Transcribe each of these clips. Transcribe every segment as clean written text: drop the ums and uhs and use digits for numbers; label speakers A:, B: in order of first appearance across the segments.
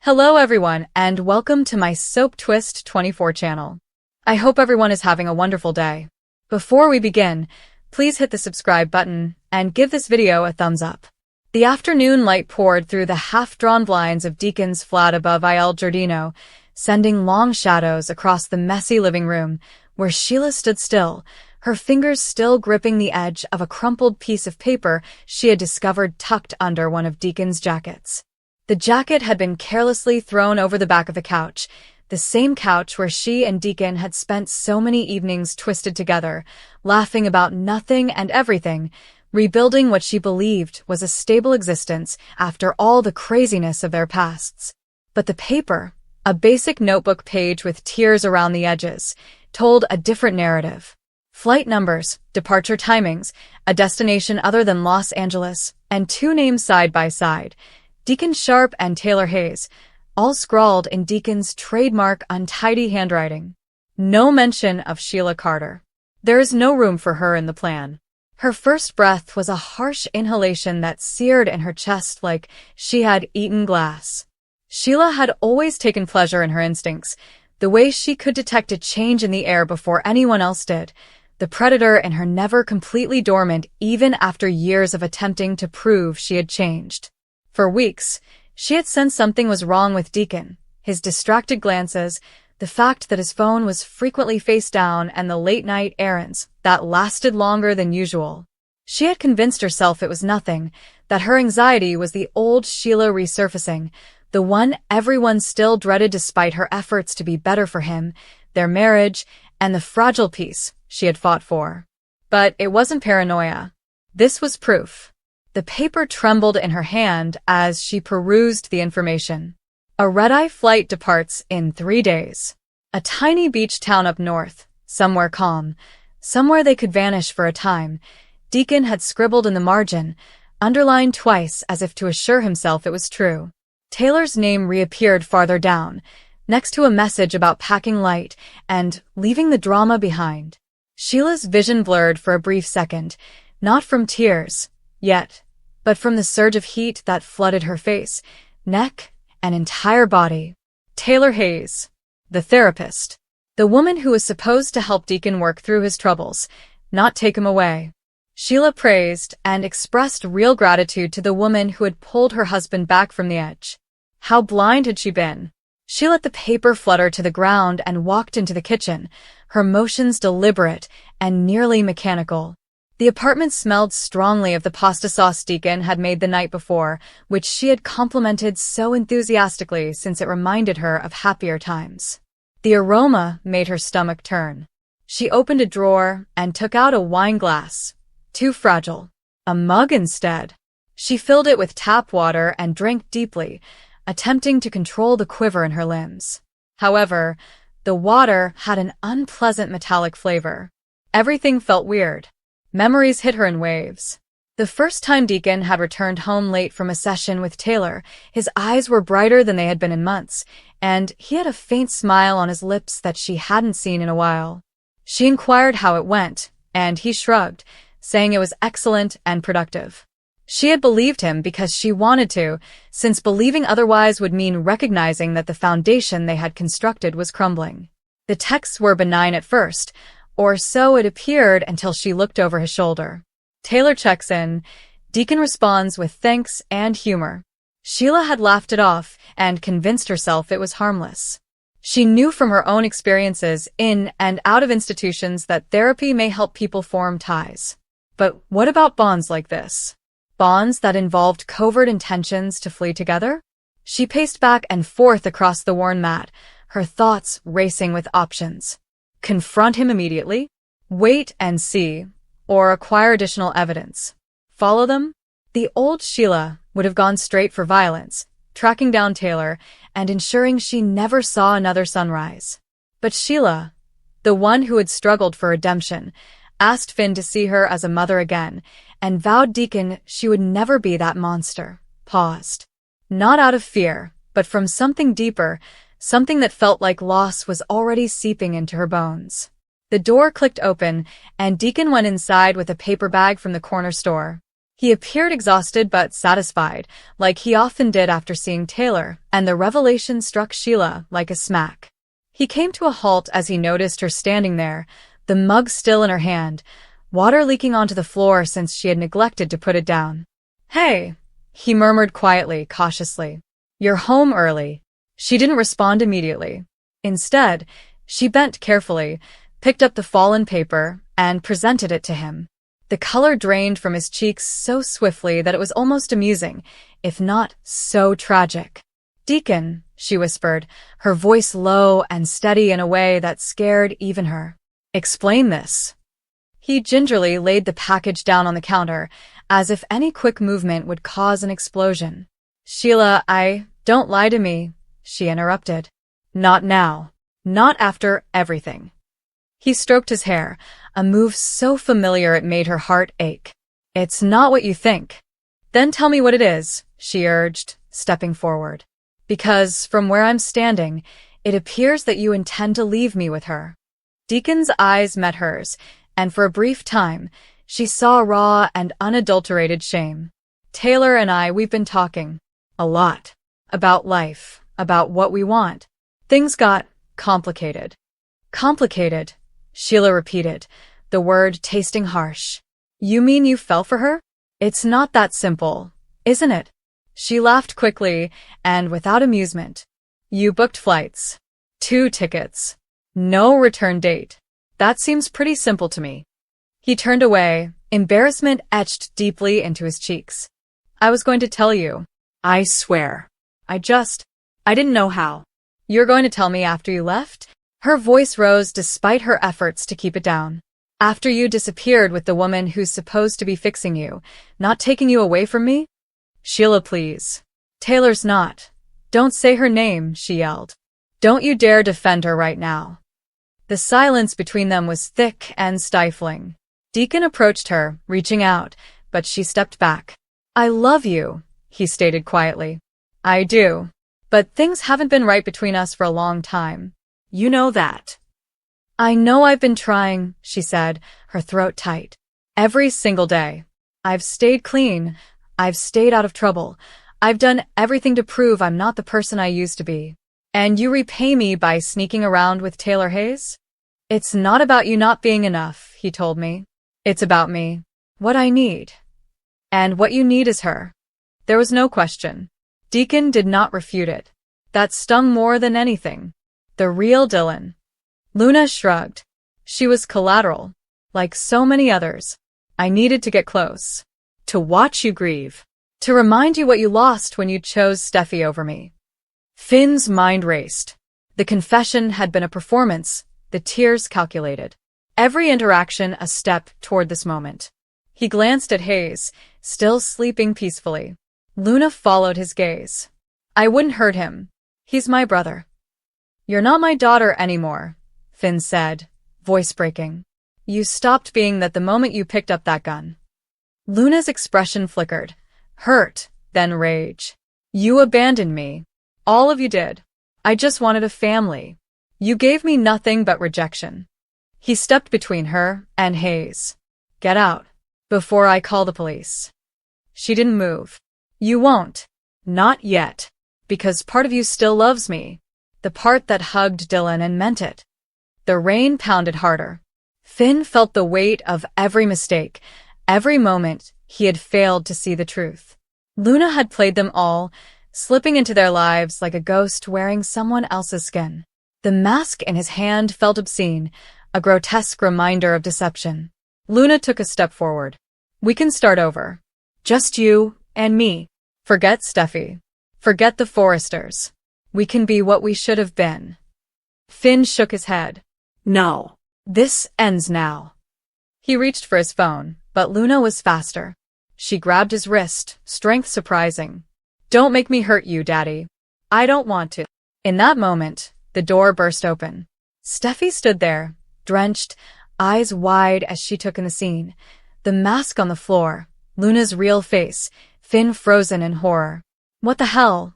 A: Hello everyone, and welcome to my Soap Twist 24 channel. I hope everyone is having a wonderful day. Before we begin, please hit the subscribe button and give this video a thumbs up. The afternoon light poured through the half-drawn blinds of Deacon's flat above Il Giardino, sending long shadows across the messy living room, where SHEILA stood still, her fingers still gripping the edge of a crumpled piece of paper she had discovered tucked under one of Deacon's jackets. The jacket had been carelessly thrown over the back of the couch, the same couch where she and Deacon had spent so many evenings twisted together, laughing about nothing and everything, rebuilding what she believed was a stable existence after all the craziness of their pasts. But the paper, a basic notebook page with tears around the edges, told a different narrative. Flight numbers, departure timings, a destination other than Los Angeles, and two names side by side, Deacon Sharp and Taylor Hayes, all scrawled in Deacon's trademark untidy handwriting. No mention of SHEILA Carter. There is no room for her in the plan. Her first breath was a harsh inhalation that seared in her chest like she had eaten glass. SHEILA had always taken pleasure in her instincts, the way she could detect a change in the air before anyone else did, the predator in her never completely dormant even after years of attempting to prove she had changed. For weeks, she had sensed something was wrong with Deacon, his distracted glances, the fact that his phone was frequently face down, and the late-night errands that lasted longer than usual. She had convinced herself it was nothing, that her anxiety was the old SHEILA resurfacing, the one everyone still dreaded despite her efforts to be better for him, their marriage, and the fragile peace she had fought for. But it wasn't paranoia. This was proof. The paper trembled in her hand as she perused the information. A red-eye flight departs in 3 days. A tiny beach town up north, somewhere calm, somewhere they could vanish for a time. Deacon had scribbled in the margin, underlined twice as if to assure himself it was true. Taylor's name reappeared farther down, next to a message about packing light and leaving the drama behind. SHEILA's vision blurred for a brief second, not from tears, yet, but from the surge of heat that flooded her face, neck, and entire body. Taylor Hayes, the therapist, the woman who was supposed to help Deacon work through his troubles, not take him away. SHEILA praised and expressed real gratitude to the woman who had pulled her husband back from the edge. How blind had she been? She let the paper flutter to the ground and walked into the kitchen, her motions deliberate and nearly mechanical. The apartment smelled strongly of the pasta sauce Deacon had made the night before, which she had complimented so enthusiastically since it reminded her of happier times. The aroma made her stomach turn. She opened a drawer and took out a wine glass. Too fragile. A mug instead. She filled it with tap water and drank deeply, attempting to control the quiver in her limbs. However, the water had an unpleasant metallic flavor. Everything felt weird. Memories hit her in waves. The first time Deacon had returned home late from a session with Taylor, his eyes were brighter than they had been in months, and he had a faint smile on his lips that she hadn't seen in a while. She inquired how it went, and he shrugged, saying it was excellent and productive. She had believed him because she wanted to, since believing otherwise would mean recognizing that the foundation they had constructed was crumbling. The texts were benign at first, or so it appeared until she looked over his shoulder. Taylor checks in. Deacon responds with thanks and humor. SHEILA had laughed it off and convinced herself it was harmless. She knew from her own experiences in and out of institutions that therapy may help people form ties. But what about bonds like this? Bonds that involved covert intentions to flee together? She paced back and forth across the worn mat, her thoughts racing with options. Confront him immediately? Wait and see, or acquire additional evidence. Follow them? The old SHEILA would have gone straight for violence, tracking down Taylor and ensuring she never saw another sunrise. But SHEILA, the one who had struggled for redemption, asked Finn to see her as a mother again, and vowed Deacon she would never be that monster. Paused. Not out of fear, but from something deeper, something that felt like loss was already seeping into her bones. The door clicked open, and Deacon went inside with a paper bag from the corner store. He appeared exhausted but satisfied, like he often did after seeing Taylor, and the revelation struck SHEILA like a smack. He came to a halt as he noticed her standing there, the mug still in her hand, water leaking onto the floor since she had neglected to put it down. "Hey," he murmured quietly, cautiously. "You're home early." She didn't respond immediately. Instead, she bent carefully, picked up the fallen paper, and presented it to him. The color drained from his cheeks so swiftly that it was almost amusing, if not so tragic. "Deacon," she whispered, her voice low and steady in a way that scared even her. "Explain this." He gingerly laid the package down on the counter, as if any quick movement would cause an explosion. "Sheila, don't lie to me," she interrupted. "Not now. Not after everything." He stroked his hair, a move so familiar it made her heart ache. "It's not what you think." "Then tell me what it is," she urged, stepping forward. "Because, from where I'm standing, it appears that you intend to leave me with her." Deacon's eyes met hers, and for a brief time, she saw raw and unadulterated shame. "Taylor and we've been talking. A lot. About life, about what we want. Things got complicated." "Complicated," SHEILA repeated, the word tasting harsh. "You mean you fell for her? It's not that simple, isn't it?" She laughed quickly and without amusement. "You booked flights. 2 tickets. No return date. That seems pretty simple to me." He turned away, embarrassment etched deeply into his cheeks. "I was going to tell you. I swear. I didn't know how." "You're going to tell me after you left?" Her voice rose despite her efforts to keep it down. "After you disappeared with the woman who's supposed to be fixing you, not taking you away from me?" "Sheila, please." "Taylor's not. Don't say her name," she yelled. "Don't you dare defend her right now." The silence between them was thick and stifling. Deacon approached her, reaching out, but she stepped back. "I love you," he stated quietly. "I do. But things haven't been right between us for a long time. You know that." "I know I've been trying," she said, her throat tight. "Every single day. I've stayed clean. I've stayed out of trouble. I've done everything to prove I'm not the person I used to be. And you repay me by sneaking around with Taylor Hayes?" "It's not about you not being enough," he told me. "It's about me. What I need. And what you need is her." There was no question. Deacon did not refute it. That stung more than anything. The real Dylan. Luna shrugged. She was collateral, like so many others. "I needed to get close. To watch you grieve. To remind you what you lost when you chose Steffi over me." Finn's mind raced. The confession had been a performance, the tears calculated. Every interaction a step toward this moment. He glanced at Hayes, still sleeping peacefully. Luna followed his gaze. "I wouldn't hurt him. He's my brother." "You're not my daughter anymore," Finn said, voice breaking. "You stopped being that the moment you picked up that gun." Luna's expression flickered. Hurt, then rage. "You abandoned me. All of you did. I just wanted a family. You gave me nothing but rejection." He stepped between her and Hayes. "Get out. Before I call the police." She didn't move. "You won't. Not yet. Because part of you still loves me. The part that hugged Dylan and meant it." The rain pounded harder. Finn felt the weight of every mistake, every moment he had failed to see the truth. Luna had played them all, slipping into their lives like a ghost wearing someone else's skin. The mask in his hand felt obscene, a grotesque reminder of deception. Luna took a step forward. "We can start over. Just you and me. Forget Steffi. Forget the Forresters. We can be what we should have been." Finn shook his head. "No. This ends now." He reached for his phone, but Luna was faster. She grabbed his wrist, strength surprising. "Don't make me hurt you, Daddy. I don't want to." In that moment, the door burst open. Steffi stood there, drenched, eyes wide as she took in the scene. The mask on the floor, Luna's real face, Finn frozen in horror. "What the hell?"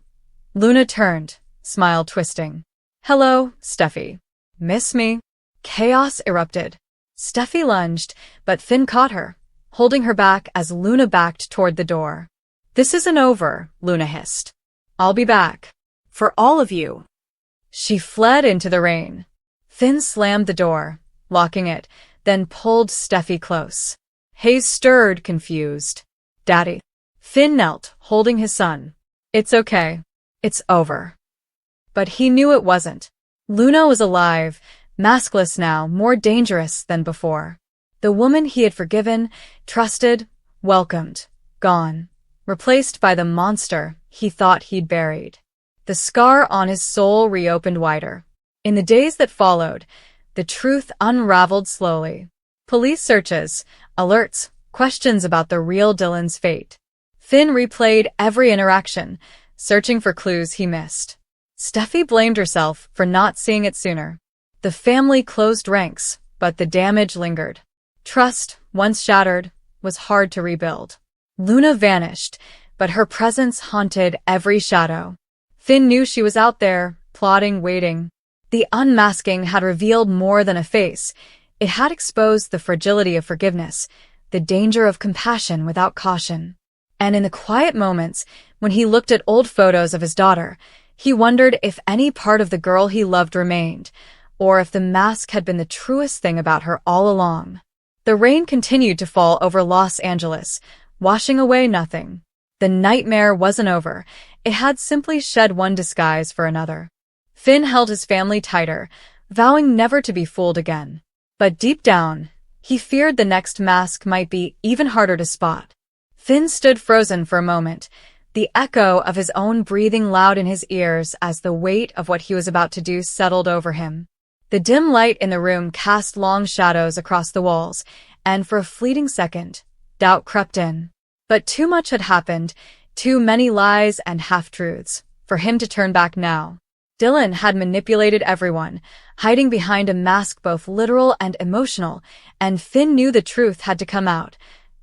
A: Luna turned, smile twisting. "Hello, Steffi. Miss me?" Chaos erupted. Steffi lunged, but Finn caught her. holding her back as Luna backed toward the door. "This isn't over," Luna hissed. "I'll be back. For all of you." She fled into the rain. Finn slammed the door, locking it, then pulled Steffi close. Hayes stirred, confused. "Daddy." Finn knelt, holding his son. "It's okay. It's over." But he knew it wasn't. Luna was alive, maskless now, more dangerous than before. The woman he had forgiven, trusted, welcomed, gone, replaced by the monster he thought he'd buried. The scar on his soul reopened wider. In the days that followed, the truth unraveled slowly. Police searches, alerts, questions about the real Dylan's fate. Finn replayed every interaction, searching for clues he missed. Steffi blamed herself for not seeing it sooner. The family closed ranks, but the damage lingered. Trust, once shattered, was hard to rebuild. Luna vanished, but her presence haunted every shadow. Finn knew she was out there, plotting, waiting. The unmasking had revealed more than a face. It had exposed the fragility of forgiveness, the danger of compassion without caution. And in the quiet moments, when he looked at old photos of his daughter, he wondered if any part of the girl he loved remained, or if the mask had been the truest thing about her all along. The rain continued to fall over Los Angeles, washing away nothing. The nightmare wasn't over. It had simply shed one disguise for another. Finn held his family tighter, vowing never to be fooled again. But deep down, he feared the next mask might be even harder to spot. Finn stood frozen for a moment, the echo of his own breathing loud in his ears as the weight of what he was about to do settled over him. The dim light in the room cast long shadows across the walls, and for a fleeting second, doubt crept in. But too much had happened, too many lies and half-truths, for him to turn back now. Dylan had manipulated everyone, hiding behind a mask both literal and emotional, and Finn knew the truth had to come out,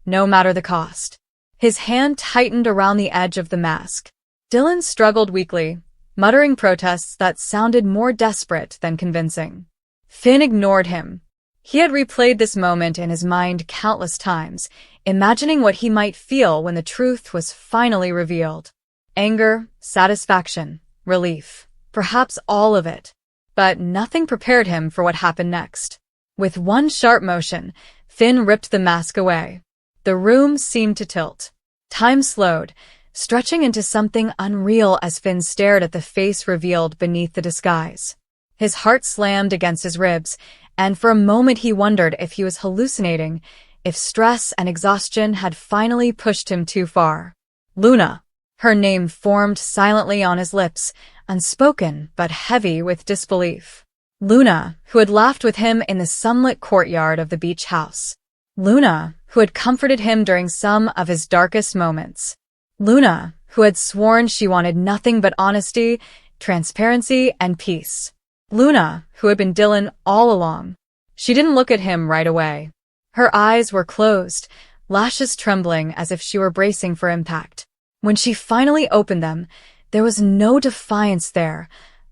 A: no matter the cost. His hand tightened around the edge of the mask. Dylan struggled weakly, muttering protests that sounded more desperate than convincing. Finn ignored him. He had replayed this moment in his mind countless times, imagining what he might feel when the truth was finally revealed. Anger, satisfaction, relief. Perhaps all of it. But nothing prepared him for what happened next. With one sharp motion, Finn ripped the mask away. The room seemed to tilt. Time slowed, stretching into something unreal as Finn stared at the face revealed beneath the disguise. His heart slammed against his ribs, and for a moment he wondered if he was hallucinating, if stress and exhaustion had finally pushed him too far. Luna. Her name formed silently on his lips, unspoken but heavy with disbelief. Luna, who had laughed with him in the sunlit courtyard of the beach house. Luna, who had comforted him during some of his darkest moments. Luna, who had sworn she wanted nothing but honesty, transparency, and peace. Luna, who had been Dylan all along. She didn't look at him right away. Her eyes were closed, lashes trembling as if she were bracing for impact. When she finally opened them, there was no defiance there,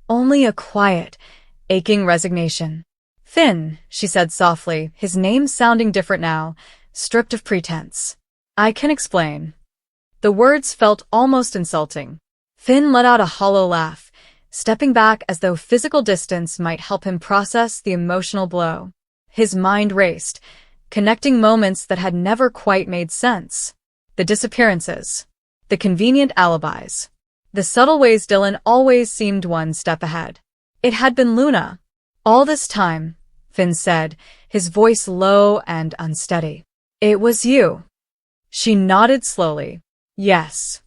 A: only a quiet, aching resignation. "Finn," she said softly, his name sounding different now, stripped of pretense. "I can explain." The words felt almost insulting. Finn let out a hollow laugh, stepping back as though physical distance might help him process the emotional blow. His mind raced, connecting moments that had never quite made sense. The disappearances. The convenient alibis. The subtle ways Dylan always seemed one step ahead. It had been Luna. "All this time," Finn said, his voice low and unsteady. "It was you." She nodded slowly. "Yes."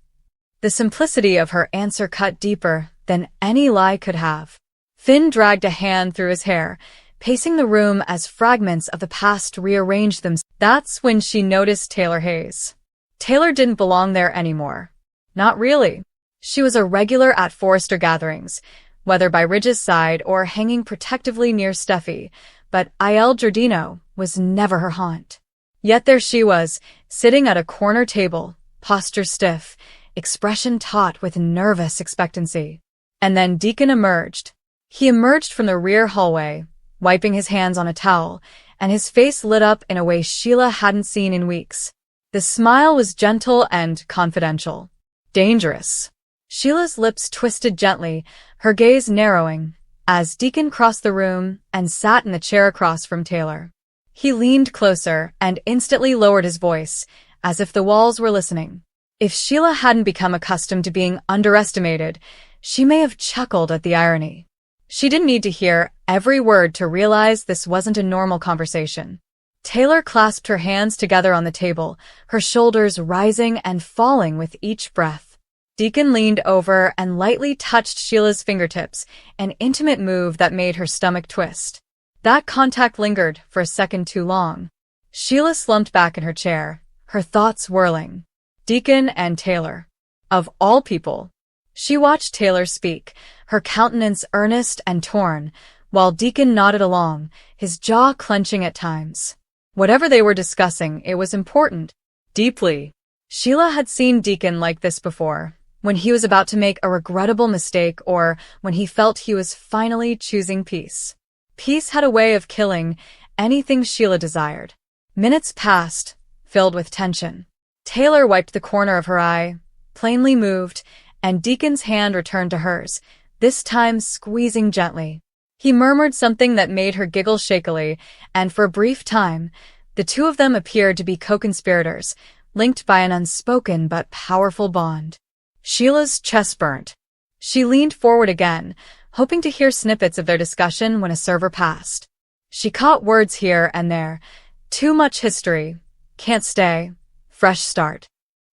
A: The simplicity of her answer cut deeper than any lie could have. Finn dragged a hand through his hair, pacing the room as fragments of the past rearranged themselves. That's when she noticed Taylor Hayes. Taylor didn't belong there anymore. Not really. She was a regular at Forrester gatherings, whether by Ridge's side or hanging protectively near Steffi, but Il Giardino was never her haunt. Yet there she was, sitting at a corner table, posture stiff, expression taut with nervous expectancy. And then Deacon emerged. He emerged from the rear hallway, wiping his hands on a towel, and his face lit up in a way SHEILA hadn't seen in weeks. The smile was gentle and confidential. Dangerous. SHEILA's lips twisted gently, her gaze narrowing, as Deacon crossed the room and sat in the chair across from Taylor. He leaned closer and instantly lowered his voice, as if the walls were listening. If SHEILA hadn't become accustomed to being underestimated, she may have chuckled at the irony. She didn't need to hear every word to realize this wasn't a normal conversation. Taylor clasped her hands together on the table, her shoulders rising and falling with each breath. Deacon leaned over and lightly touched SHEILA's fingertips, an intimate move that made her stomach twist. That contact lingered for a second too long. SHEILA slumped back in her chair, her thoughts whirling. Deacon and Taylor. Of all people. She watched Taylor speak, her countenance earnest and torn, while Deacon nodded along, his jaw clenching at times. Whatever they were discussing, it was important. Deeply. SHEILA had seen Deacon like this before, when he was about to make a regrettable mistake or when he felt he was finally choosing peace. Peace had a way of killing anything SHEILA desired. Minutes passed, filled with tension. Taylor wiped the corner of her eye, plainly moved, and Deacon's hand returned to hers, this time squeezing gently. He murmured something that made her giggle shakily, and for a brief time, the two of them appeared to be co-conspirators, linked by an unspoken but powerful bond. SHEILA's chest burnt. She leaned forward again, hoping to hear snippets of their discussion when a server passed. She caught words here and there. Too much history. Can't stay. Fresh start.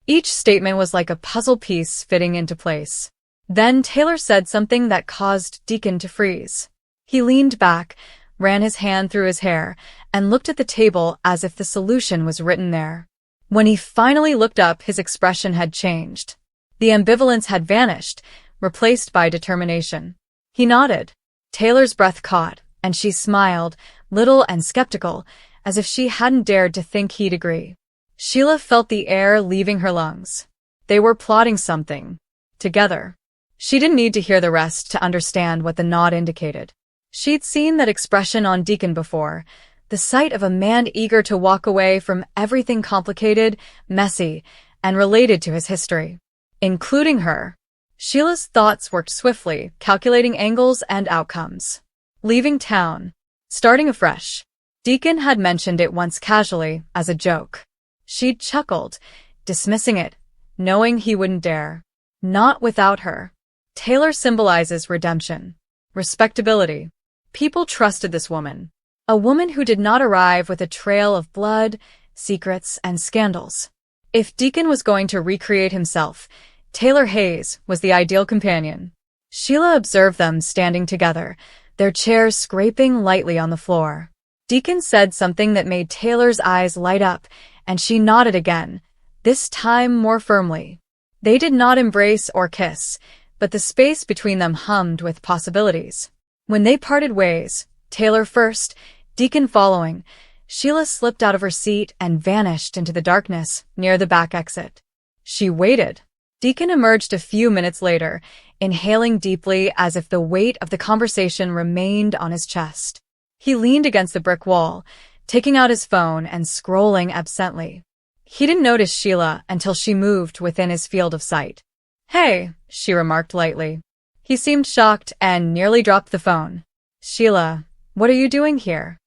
A: Each statement was like a puzzle piece fitting into place. Then Taylor said something that caused Deacon to freeze. He leaned back, ran his hand through his hair, and looked at the table as if the solution was written there. When he finally looked up, his expression had changed. The ambivalence had vanished, replaced by determination. He nodded. Taylor's breath caught, and she smiled, little and skeptical, as if she hadn't dared to think he'd agree. SHEILA felt the air leaving her lungs. They were plotting something. Together. She didn't need to hear the rest to understand what the nod indicated. She'd seen that expression on Deacon before, the sight of a man eager to walk away from everything complicated, messy, and related to his history. Including her. SHEILA's thoughts worked swiftly, calculating angles and outcomes. Leaving town. Starting afresh. Deacon had mentioned it once casually, as a joke. She'd chuckled, dismissing it, knowing he wouldn't dare. Not without her. Taylor symbolizes redemption. Respectability. People trusted this woman. A woman who did not arrive with a trail of blood, secrets, and scandals. If Deacon was going to recreate himself, Taylor Hayes was the ideal companion. SHEILA observed them standing together, their chairs scraping lightly on the floor. Deacon said something that made Taylor's eyes light up, and she nodded again, this time more firmly. They did not embrace or kiss, but the space between them hummed with possibilities. When they parted ways, Taylor first, Deacon following, SHEILA slipped out of her seat and vanished into the darkness near the back exit. She waited. Deacon emerged a few minutes later, inhaling deeply as if the weight of the conversation remained on his chest. He leaned against the brick wall, taking out his phone and scrolling absently. He didn't notice SHEILA until she moved within his field of sight. "Hey," she remarked lightly. He seemed shocked and nearly dropped the phone. "SHEILA, what are you doing here?"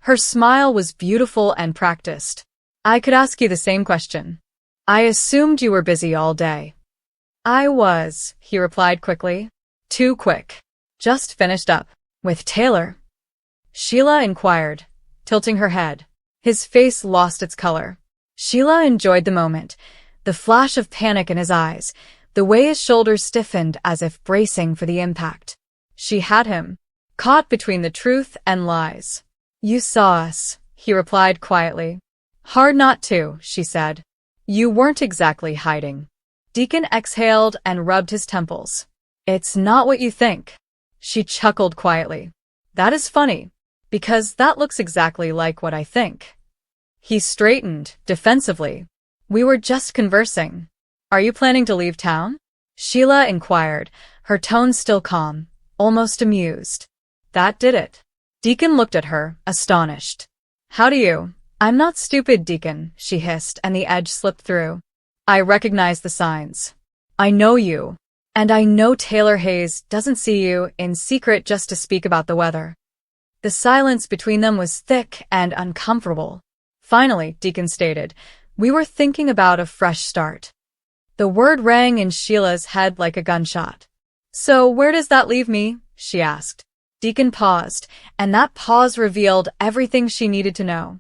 A: Her smile was beautiful and practiced. "I could ask you the same question. I assumed you were busy all day." "I was," he replied quickly. "Too quick. Just finished up. With Taylor?" SHEILA inquired, tilting her head. His face lost its color. SHEILA enjoyed the moment, the flash of panic in his eyes, the way his shoulders stiffened as if bracing for the impact. She had him, caught between the truth and lies. "You saw us," he replied quietly. "Hard not to," she said. "You weren't exactly hiding." Deacon exhaled and rubbed his temples. "It's not what you think." She chuckled quietly. "That is funny, because that looks exactly like what I think." He straightened, defensively. "We were just conversing. Are you planning to leave town?" SHEILA inquired, her tone still calm, almost amused. That did it. Deacon looked at her, astonished. How do you? I'm not stupid, Deacon, she hissed, and the edge slipped through. I recognize the signs. I know you. And I know Taylor Hayes doesn't see you in secret just to speak about the weather. The silence between them was thick and uncomfortable. Finally, Deacon stated, we were thinking about a fresh start. The word rang in Sheila's head like a gunshot. So where does that leave me? She asked. Deacon paused, and that pause revealed everything she needed to know.